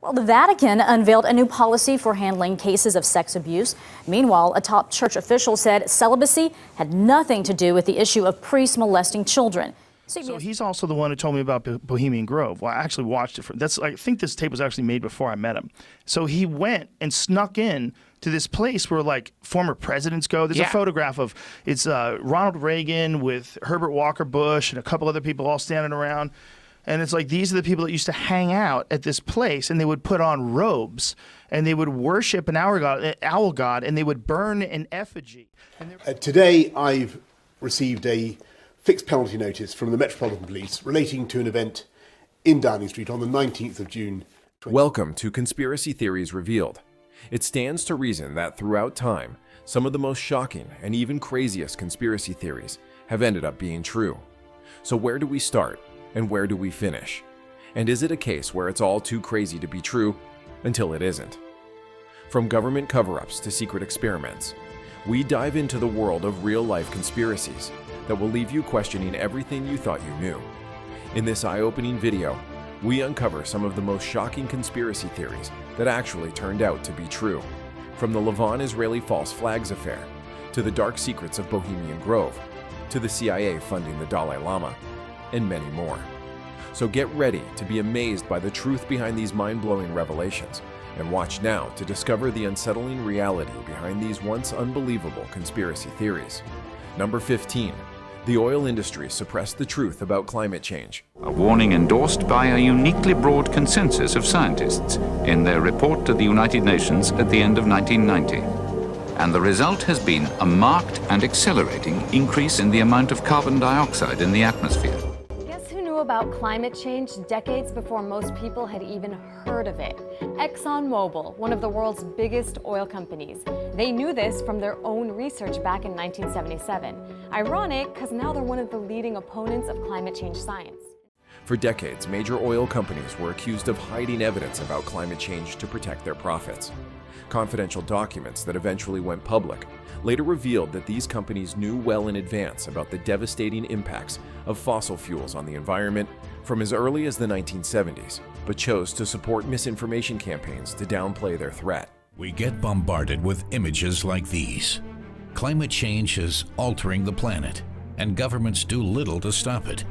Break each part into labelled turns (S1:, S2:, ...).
S1: Well, the Vatican unveiled a new policy for handling cases of sex abuse. Meanwhile, a top church official said celibacy had nothing to do with the issue of priests molesting children.
S2: So he's also the one who told me about Bohemian Grove. Well, I actually watched it. I think this tape was actually made before I met him. So he went and snuck in to this place where like former presidents go. There's a photograph of it's Ronald Reagan with Herbert Walker Bush and a couple other people all standing around. And it's like these are the people that used to hang out at this place, and they would put on robes, and they would worship an owl god, and they would burn an effigy.
S3: Today, I've received a fixed penalty notice from the Metropolitan Police relating to an event in Downing Street on the 19th of June.
S4: Welcome to Conspiracy Theories Revealed. It stands to reason that throughout time, some of the most shocking and even craziest conspiracy theories have ended up being true. So where do we start? And where do we finish? And is it a case where it's all too crazy to be true until it isn't? From government cover-ups to secret experiments, we dive into the world of real-life conspiracies that will leave you questioning everything you thought you knew. In this eye-opening video, we uncover some of the most shocking conspiracy theories that actually turned out to be true. From the Lavon Israeli false flags affair, to the dark secrets of Bohemian Grove, to the CIA funding the Dalai Lama, and many more. So get ready to be amazed by the truth behind these mind-blowing revelations, and watch now to discover the unsettling reality behind these once unbelievable conspiracy theories. Number 15. The oil industry suppressed the truth about climate change.
S5: A warning endorsed by a uniquely broad consensus of scientists in their report to the United Nations at the end of 1990. And the result has been a marked and accelerating increase in the amount of carbon dioxide in the atmosphere.
S6: About climate change decades before most people had even heard of it. ExxonMobil, one of the world's biggest oil companies. They knew this from their own research back in 1977. Ironic, because now they're one of the leading opponents of climate change science.
S4: For decades, major oil companies were accused of hiding evidence about climate change to protect their profits. Confidential documents that eventually went public later revealed that these companies knew well in advance about the devastating impacts of fossil fuels on the environment from as early as the 1970s, but chose to support misinformation campaigns to downplay their threat.
S7: We get bombarded with images like these. Climate change is altering the planet, and governments do little to stop it.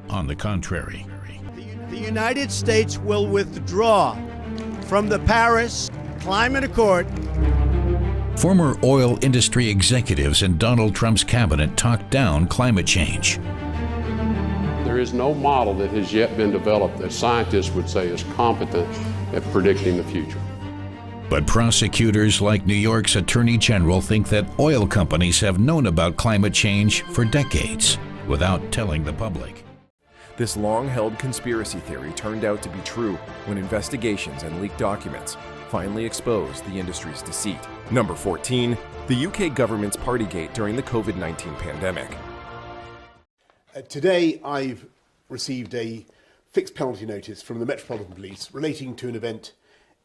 S7: On the contrary,
S8: the United States will withdraw from the Paris Climate Accord.
S7: Former oil industry executives in Donald Trump's cabinet talked down climate change.
S9: There is no model that has yet been developed that scientists would say is competent at predicting the future.
S7: But prosecutors like New York's Attorney General think that oil companies have known about climate change for decades without telling the public.
S4: This long-held conspiracy theory turned out to be true when investigations and leaked documents finally exposed the industry's deceit. Number 14. The UK government's Partygate during the COVID-19 pandemic.
S3: Today, I've received a fixed penalty notice from the Metropolitan Police relating to an event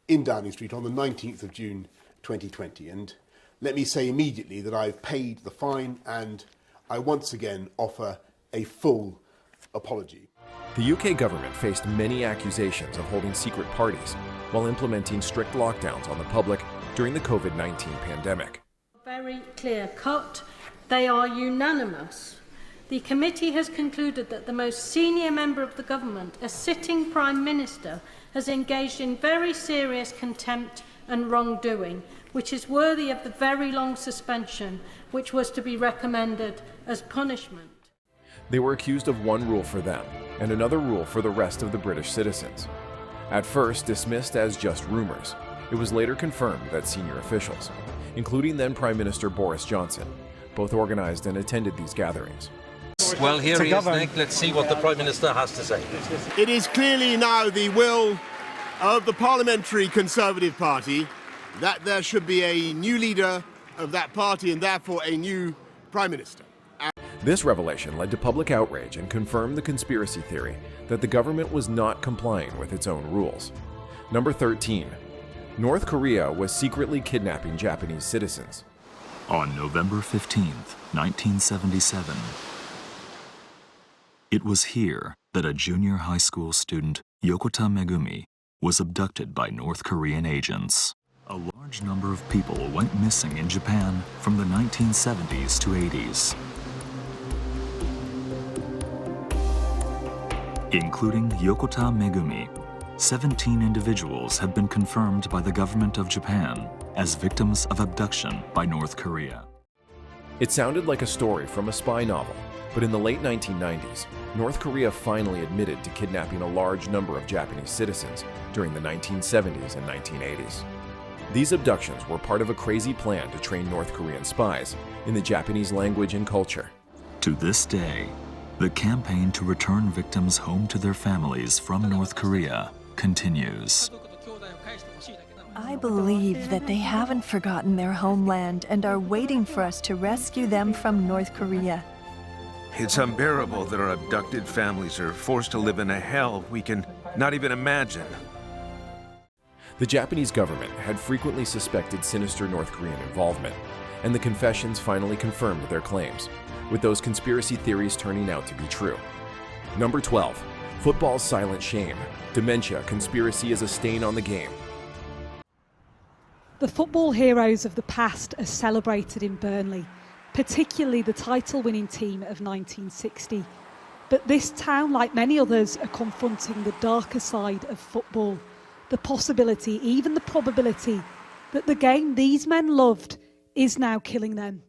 S3: in Downing Street on the 19th of June 2020. And let me say immediately that I've paid the fine, and I once again offer a full apology.
S4: The UK government faced many accusations of holding secret parties while implementing strict lockdowns on the public during the COVID-19 pandemic.
S10: Very clear cut. They are unanimous. The committee has concluded that the most senior member of the government, a sitting Prime Minister, has engaged in very serious contempt and wrongdoing, which is worthy of the very long suspension which was to be recommended as punishment.
S4: They were accused of one rule for them and another rule for the rest of the British citizens. At first dismissed as just rumors, it was later confirmed that senior officials, including then Prime Minister Boris Johnson, both organized and attended these gatherings.
S11: Well, here he is, Nick. Let's see what the Prime Minister has to say.
S8: It is clearly now the will of the Parliamentary Conservative Party that there should be a new leader of that party and therefore a new Prime Minister.
S4: This revelation led to public outrage and confirmed the conspiracy theory that the government was not complying with its own rules. Number 13. North Korea was secretly kidnapping Japanese citizens.
S12: On November 15, 1977, it was here that a junior high school student, Yokota Megumi, was abducted by North Korean agents. A large number of people went missing in Japan from the 1970s to 80s, including Yokota Megumi. 17 individuals have been confirmed by the government of Japan as victims of abduction by North Korea.
S4: It sounded like a story from a spy novel, but in the late 1990s, North Korea finally admitted to kidnapping a large number of Japanese citizens during the 1970s and 1980s. These abductions were part of a crazy plan to train North Korean spies in the Japanese language and culture.
S12: To this day, the campaign to return victims home to their families from North Korea continues.
S13: I believe that they haven't forgotten their homeland and are waiting for us to rescue them from North Korea.
S14: It's unbearable that our abducted families are forced to live in a hell we can not even imagine.
S4: The Japanese government had frequently suspected sinister North Korean involvement, and the confessions finally confirmed their claims, with those conspiracy theories turning out to be true. Number 12, football's silent shame. Dementia, conspiracy is a stain on the game.
S15: The football heroes of the past are celebrated in Burnley, particularly the title-winning team of 1960. But this town, like many others, are confronting the darker side of football. The possibility, even the probability, that the game these men loved is now killing them.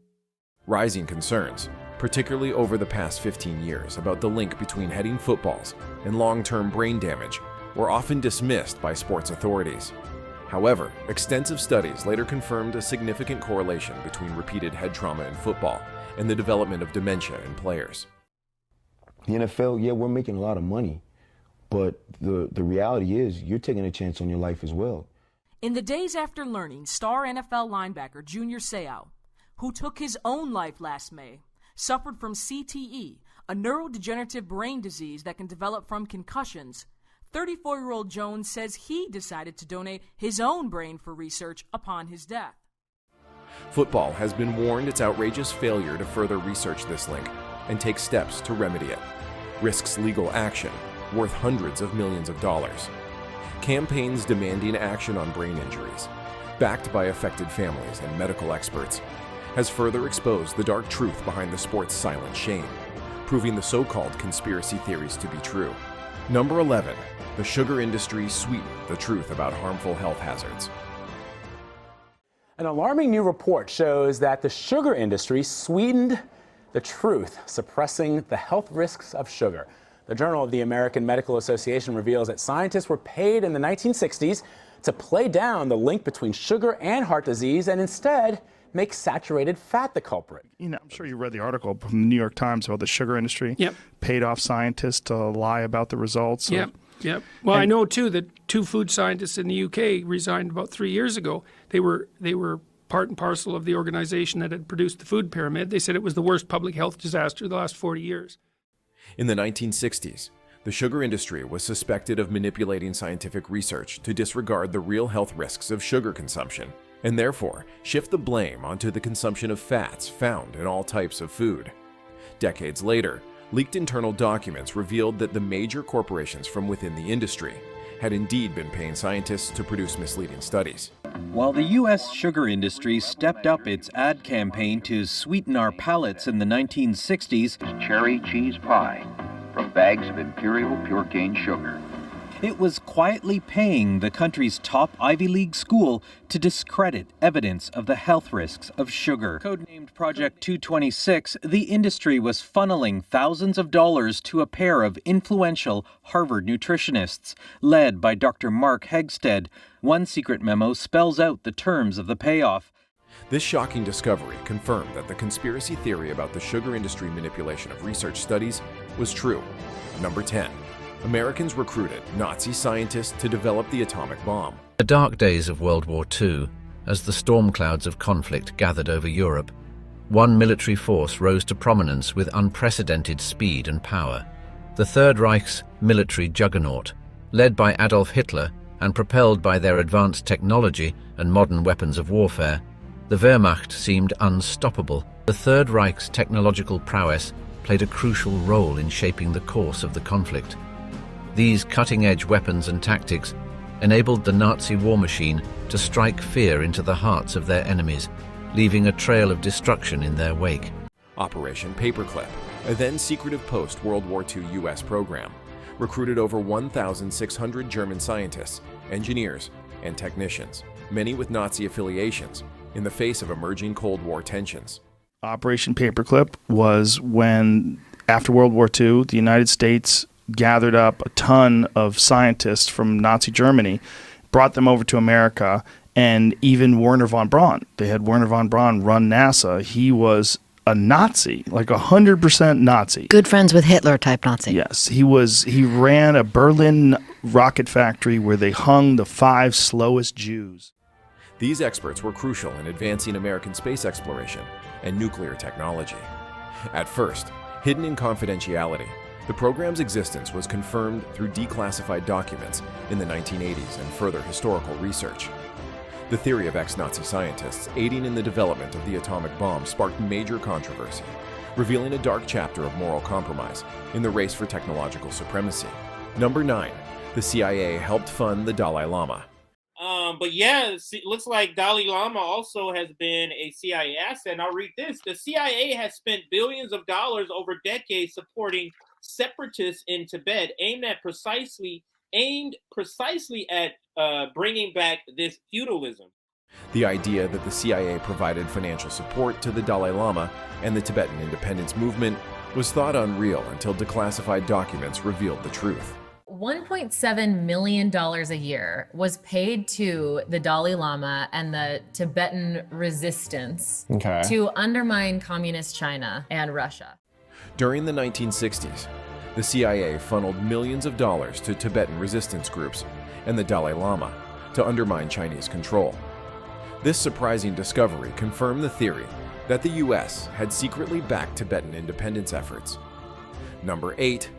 S4: Rising concerns, particularly over the past 15 years, about the link between heading footballs and long-term brain damage, were often dismissed by sports authorities. However, extensive studies later confirmed a significant correlation between repeated head trauma in football and the development of dementia in players.
S16: The NFL, yeah, we're making a lot of money, but the reality is you're taking a chance on your life as well.
S17: In the days after learning, star NFL linebacker Junior Seau, who took his own life last May, suffered from CTE, a neurodegenerative brain disease that can develop from concussions, 34-year-old Jones says he decided to donate his own brain for research upon his death.
S4: Football has been warned its outrageous failure to further research this link and take steps to remedy it. Risks legal action, worth hundreds of millions of dollars. Campaigns demanding action on brain injuries, backed by affected families and medical experts, has further exposed the dark truth behind the sport's silent shame, proving the so-called conspiracy theories to be true. Number 11, the sugar industry sweetened the truth about harmful health hazards.
S18: An alarming new report shows that the sugar industry sweetened the truth, suppressing the health risks of sugar. The Journal of the American Medical Association reveals that scientists were paid in the 1960s to play down the link between sugar and heart disease and instead make saturated fat the culprit.
S2: You know, I'm sure you read the article from the New York Times about the sugar industry.
S19: Yep.
S2: Paid off scientists to lie about the results.
S19: Yep. Well, I know too that 2 food scientists in the UK resigned about 3 years ago. They were part and parcel of the organization that had produced the food pyramid. They said it was the worst public health disaster of the last 40 years.
S4: In the 1960s, the sugar industry was suspected of manipulating scientific research to disregard the real health risks of sugar consumption, and therefore shift the blame onto the consumption of fats found in all types of food. Decades later, leaked internal documents revealed that the major corporations from within the industry had indeed been paying scientists to produce misleading studies.
S20: While the U.S. sugar industry stepped up its ad campaign to sweeten our palates in the 1960s,
S21: cherry cheese pie from bags of Imperial pure cane sugar.
S20: it was quietly paying the country's top Ivy League school to discredit evidence of the health risks of sugar. Codenamed Project 226, the industry was funneling thousands of dollars to a pair of influential Harvard nutritionists, led by Dr. Mark Hegsted. One secret memo spells out the terms of the payoff.
S4: This shocking discovery confirmed that the conspiracy theory about the sugar industry manipulation of research studies was true. Number 10. Americans recruited Nazi scientists to develop the atomic bomb.
S22: The dark days of World War II, as the storm clouds of conflict gathered over Europe, one military force rose to prominence with unprecedented speed and power. The Third Reich's military juggernaut, led by Adolf Hitler and propelled by their advanced technology and modern weapons of warfare, the Wehrmacht seemed unstoppable. The Third Reich's technological prowess played a crucial role in shaping the course of the conflict. These cutting-edge weapons and tactics enabled the Nazi war machine to strike fear into the hearts of their enemies, leaving a trail of destruction in their wake.
S4: Operation Paperclip, a then secretive post-World War II U.S. program, recruited over 1,600 German scientists, engineers, and technicians, many with Nazi affiliations, in the face of emerging Cold War tensions.
S2: Operation Paperclip was when, after World War II, the United States gathered up a ton of scientists from Nazi Germany, brought them over to America, and even Wernher von Braun. They had Wernher von Braun run NASA. He was a Nazi, like 100% Nazi.
S1: Good friends with Hitler type Nazi.
S2: Yes, he ran a Berlin rocket factory where they hung the 5 slowest Jews.
S4: These experts were crucial in advancing American space exploration and nuclear technology. At first, hidden in confidentiality, the program's existence was confirmed through declassified documents in the 1980s and further historical research. The theory of ex-Nazi scientists aiding in the development of the atomic bomb sparked major controversy, revealing a dark chapter of moral compromise in the race for technological supremacy. Number 9. The CIA helped fund the Dalai Lama.
S5: But yeah, it looks like Dalai Lama also has been a CIA asset. And I'll read this. The CIA has spent billions of dollars over decades supporting separatists in Tibet, aimed precisely at bringing back this feudalism.
S4: The idea that the CIA provided financial support to the Dalai Lama and the Tibetan independence movement was thought unreal until declassified documents revealed the truth.
S23: $1.7 million a year was paid to the Dalai Lama and the Tibetan resistance to undermine communist China and Russia.
S4: During the 1960s, the CIA funneled millions of dollars to Tibetan resistance groups and the Dalai Lama to undermine Chinese control. This surprising discovery confirmed the theory that the US had secretly backed Tibetan independence efforts. Number 8.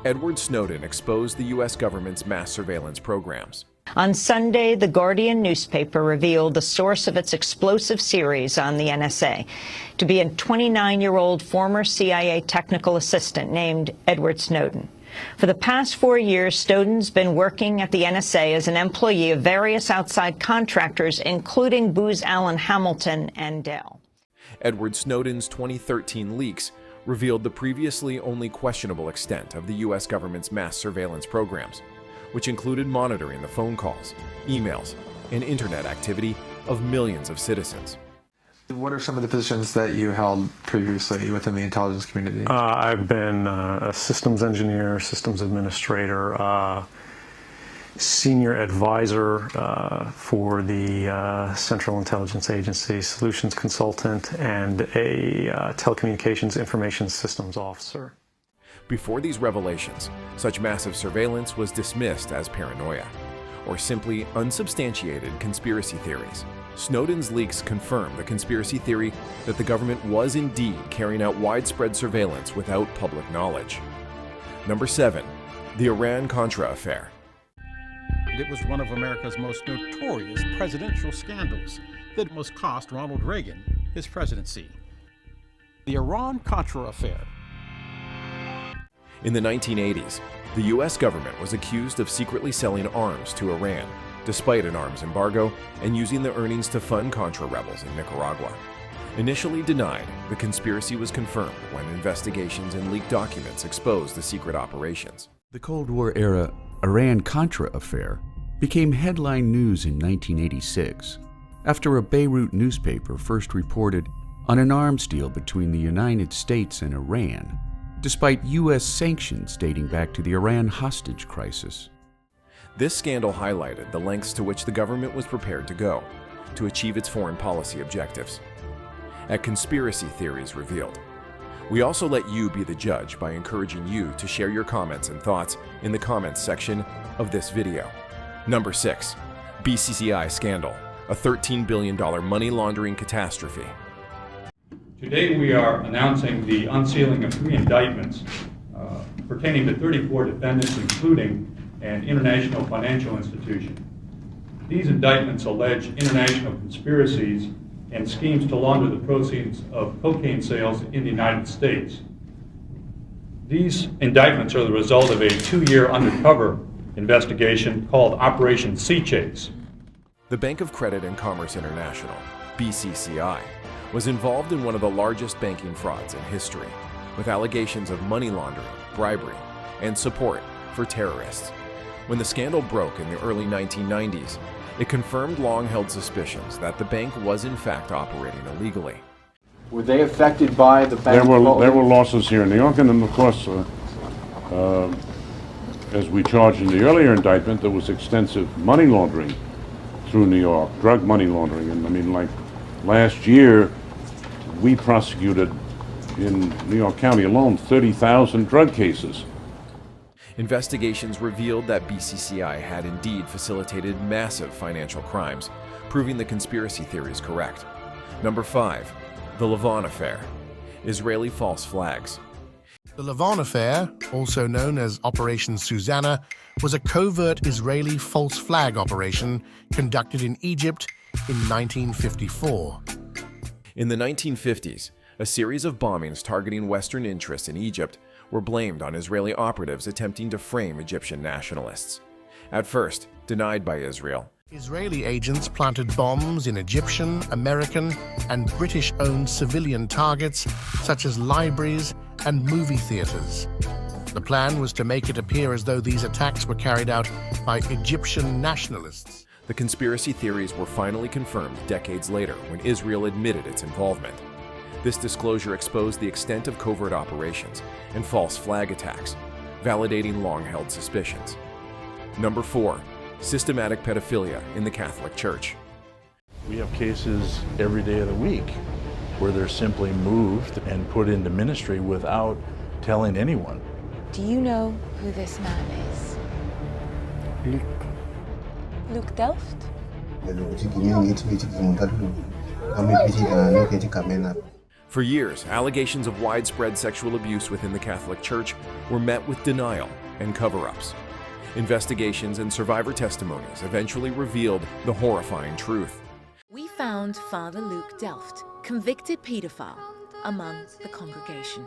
S4: Edward Snowden exposed the US government's mass surveillance programs.
S24: On Sunday, the Guardian newspaper revealed the source of its explosive series on the NSA to be a 29-year-old former CIA technical assistant named Edward Snowden. For the past 4 years, Snowden's been working at the NSA as an employee of various outside contractors, including Booz Allen Hamilton and Dell.
S4: Edward Snowden's 2013 leaks revealed the previously only questionable extent of the U.S. government's mass surveillance programs, which included monitoring the phone calls, emails, and internet activity of millions of citizens.
S25: What are some of the positions that you held previously within the intelligence community?
S26: I've been a systems engineer, systems administrator, senior advisor for the Central Intelligence Agency, solutions consultant, and a telecommunications information systems officer.
S4: Before these revelations, such massive surveillance was dismissed as paranoia, or simply unsubstantiated conspiracy theories. Snowden's leaks confirm the conspiracy theory that the government was indeed carrying out widespread surveillance without public knowledge. Number 7. The Iran-Contra affair.
S27: It was one of America's most notorious presidential scandals that almost cost Ronald Reagan his presidency. The Iran-Contra affair.
S4: In the 1980s, the U.S. government was accused of secretly selling arms to Iran, despite an arms embargo, and using the earnings to fund Contra rebels in Nicaragua. Initially denied, the conspiracy was confirmed when investigations and leaked documents exposed the secret operations.
S28: The Cold War-era Iran-Contra affair became headline news in 1986 after a Beirut newspaper first reported on an arms deal between the United States and Iran, despite U.S. sanctions dating back to the Iran hostage crisis.
S4: This scandal highlighted the lengths to which the government was prepared to go to achieve its foreign policy objectives. At Conspiracy Theories Revealed, we also let you be the judge by encouraging you to share your comments and thoughts in the comments section of this video. Number 6. BCCI Scandal, a $13 billion money laundering catastrophe.
S29: Today we are announcing the unsealing of 3 indictments pertaining to 34 defendants, including an international financial institution. These indictments allege international conspiracies and schemes to launder the proceeds of cocaine sales in the United States. These indictments are the result of a 2-year undercover investigation called Operation Sea Chase.
S4: The Bank of Credit and Commerce International, BCCI, was involved in one of the largest banking frauds in history, with allegations of money laundering, bribery, and support for terrorists. When the scandal broke in the early 1990s, it confirmed long-held suspicions that the bank was in fact operating illegally.
S1: Were they affected by the bank?
S3: There were losses here in New York, and then, of course, as we charged in the earlier indictment, there was extensive money laundering through New York, drug money laundering. And I mean, like last year, we prosecuted in New York County alone 30,000 drug cases.
S4: Investigations revealed that BCCI had indeed facilitated massive financial crimes, proving the conspiracy theories correct. Number 5, the Lavon affair. Israeli false flags.
S6: The Lavon affair, also known as Operation Susanna, was a covert Israeli false flag operation conducted in Egypt in 1954.
S4: In the 1950s, a series of bombings targeting Western interests in Egypt were blamed on Israeli operatives attempting to frame Egyptian nationalists. At first, denied by Israel,
S6: Israeli agents planted bombs in Egyptian, American, and British-owned civilian targets such as libraries and movie theaters. The plan was to make it appear as though these attacks were carried out by Egyptian nationalists.
S4: the conspiracy theories were finally confirmed decades later when Israel admitted its involvement. This disclosure exposed the extent of covert operations and false flag attacks, validating long-held suspicions. Number 4, systematic pedophilia in the Catholic Church.
S7: We have cases every day of the week where they're simply moved and put into ministry without telling anyone.
S8: Do you know who this man is?
S9: Luke.
S8: Luke Delft?
S4: For years, allegations of widespread sexual abuse within the Catholic Church were met with denial and cover-ups. Investigations and survivor testimonies eventually revealed the horrifying truth.
S8: We found Father Luke Delft, convicted pedophile, among the congregation.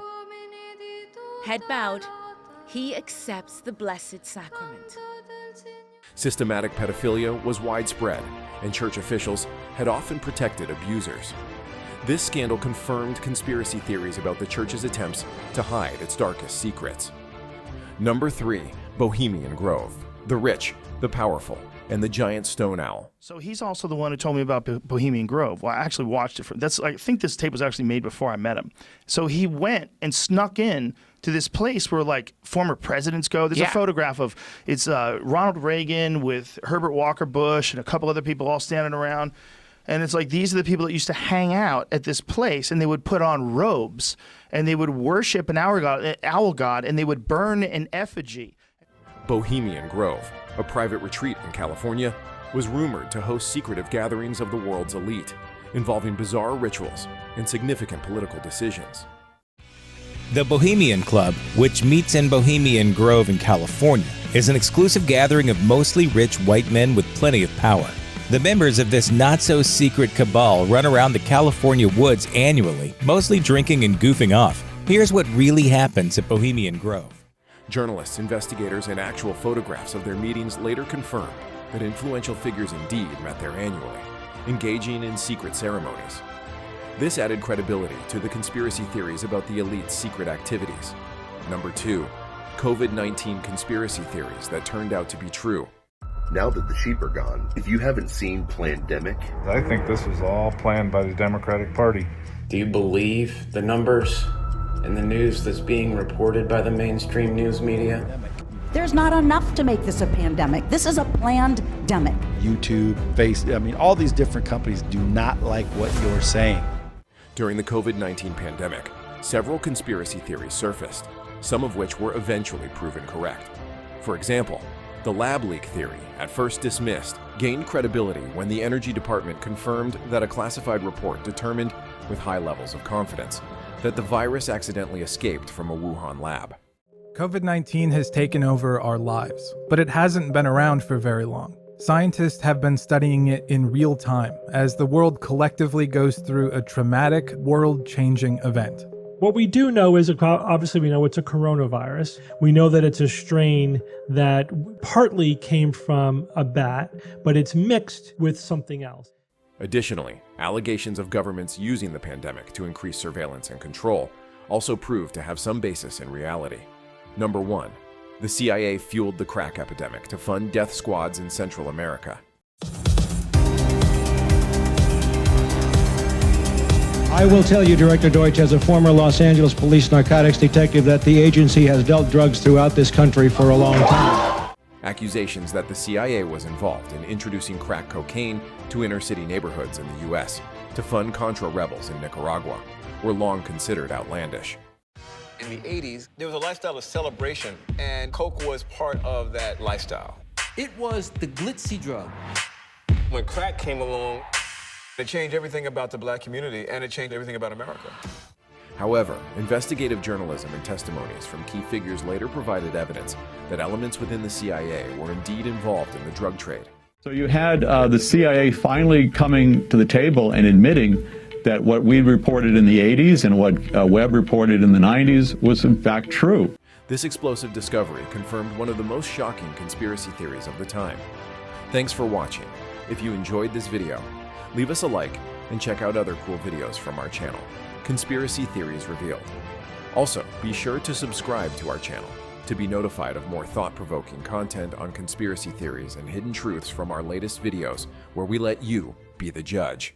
S8: Head bowed, he accepts the Blessed Sacrament.
S4: Systematic pedophilia was widespread, and church officials had often protected abusers. This scandal confirmed conspiracy theories about the church's attempts to hide its darkest secrets. Number 3, Bohemian Grove. The rich, the powerful, and the giant stone owl.
S2: So he's also the one who told me about Bohemian Grove. Well, I actually watched it. I think this tape was actually made before I met him. So he went and snuck in to this place where like former presidents go. There's a photograph of it's Ronald Reagan with Herbert Walker Bush and a couple other people all standing around. And it's like these are the people that used to hang out at this place, and they would put on robes and they would worship an owl god, and they would burn an effigy.
S4: Bohemian Grove, a private retreat in California, was rumored to host secretive gatherings of the world's elite, involving bizarre rituals and significant political decisions.
S10: The Bohemian Club, which meets in Bohemian Grove in California, is an exclusive gathering of mostly rich white men with plenty of power. The members of this not-so-secret cabal run around the California woods annually, mostly drinking and goofing off. Here's what really happens at Bohemian Grove.
S4: Journalists, investigators, and actual photographs of their meetings later confirmed that influential figures indeed met there annually, engaging in secret ceremonies. This added credibility to the conspiracy theories about the elite's secret activities. Number 2, COVID-19 conspiracy theories that turned out to be true.
S11: Now that the sheep are gone, if you haven't seen Plandemic,
S12: I think this was all planned by the Democratic Party.
S30: Do you believe the numbers and the news that's being reported by the mainstream news media?
S31: There's not enough to make this a pandemic. This is a planned demic.
S32: YouTube, all these different companies do not like what you're saying.
S4: During the COVID-19 pandemic, several conspiracy theories surfaced, some of which were eventually proven correct. For example, the lab leak theory, at first dismissed, gained credibility when the Energy Department confirmed that a classified report determined, with high levels of confidence, that the virus accidentally escaped from a Wuhan lab.
S33: COVID-19 has taken over our lives, but it hasn't been around for very long. Scientists have been studying it in real time as the world collectively goes through a traumatic, world-changing event.
S5: What we do know is, obviously we know it's a coronavirus. We know that it's a strain that partly came from a bat, but it's mixed with something else.
S4: Additionally, allegations of governments using the pandemic to increase surveillance and control also proved to have some basis in reality. Number 1, the CIA fueled the crack epidemic to fund death squads in Central America.
S13: I will tell you, Director Deutsch, as a former Los Angeles police narcotics detective, that the agency has dealt drugs throughout this country for a long time.
S4: Accusations that the CIA was involved in introducing crack cocaine to inner-city neighborhoods in the U.S. to fund Contra rebels in Nicaragua were long considered outlandish.
S14: In the 80s, there was a lifestyle of celebration, and coke was part of that lifestyle.
S15: It was the glitzy drug.
S14: When crack came along, it changed everything about the black community, and it changed everything about America.
S4: However, investigative journalism and testimonies from key figures later provided evidence that elements within the CIA were indeed involved in the drug trade.
S16: So you had the CIA finally coming to the table and admitting that what we reported in the 80s and what Webb reported in the 90s was in fact true.
S4: This explosive discovery confirmed one of the most shocking conspiracy theories of the time. Thanks for watching. If you enjoyed this video, leave us a like and check out other cool videos from our channel, Conspiracy Theories Revealed. Also, be sure to subscribe to our channel to be notified of more thought-provoking content on conspiracy theories and hidden truths from our latest videos, where we let you be the judge.